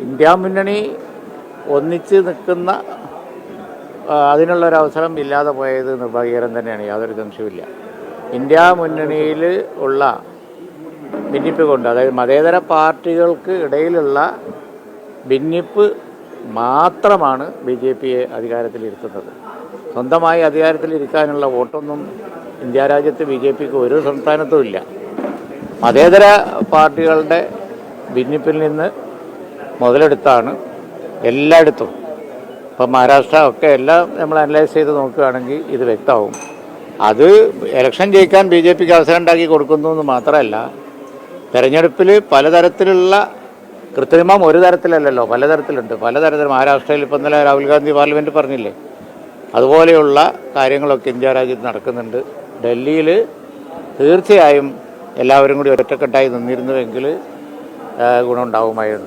India മുന്നണി ഒന്നിച്ച് നിൽക്കുന്ന അതിനുള്ളൊരവസരം ഇല്ലാതെ പോയത് നിർഭാഗ്യകരം തന്നെയാണ്, യാതൊരു സംശയവുമില്ല. ഇന്ത്യ മുന്നണിയിൽ ഉള്ള ഭിന്നിപ്പ് കൊണ്ട്, അതായത് മതേതര പാർട്ടികൾക്ക് ഇടയിലുള്ള ഭിന്നിപ്പ് മാത്രമാണ് BJP അധികാരത്തിലിരുത്തുന്നത്. സ്വന്തമായി അധികാരത്തിലിരിക്കാനുള്ള വോട്ടൊന്നും ഇന്ത്യ രാജ്യത്ത് BJPക്ക് ഒരു സംസ്ഥാനത്തും ഇല്ല. മതേതര പാർട്ടികളുടെ ഭിന്നിപ്പിൽ നിന്ന് മുതലെടുത്താണ് എല്ലായിടത്തും. ഇപ്പം മഹാരാഷ്ട്ര ഒക്കെ എല്ലാം നമ്മൾ അനലൈസ് ചെയ്ത് നോക്കുകയാണെങ്കിൽ ഇത് വ്യക്തമാവും. അത് ഇലക്ഷൻ ജയിക്കാൻ BJPക്ക് അവസരം ഉണ്ടാക്കി കൊടുക്കുന്നു എന്ന് മാത്രമല്ല, തെരഞ്ഞെടുപ്പിൽ പലതരത്തിലുള്ള കൃത്രിമം ഒരു തരത്തിലല്ലല്ലോ, പലതരത്തിലുണ്ട്. പലതരത്തിൽ മഹാരാഷ്ട്രയിൽ ഇപ്പം ഇന്നലെ രാഹുൽ ഗാന്ധി പാർലമെൻറ്റ് പറഞ്ഞില്ലേ, അതുപോലെയുള്ള കാര്യങ്ങളൊക്കെ ഇന്ത്യ രാജ്യത്ത് നടക്കുന്നുണ്ട്. ഡൽഹിയിൽ തീർച്ചയായും എല്ലാവരും കൂടി ഒറ്റക്കെട്ടായി നിന്നിരുന്നുവെങ്കിൽ ഗുണമുണ്ടാവുമായിരുന്നു.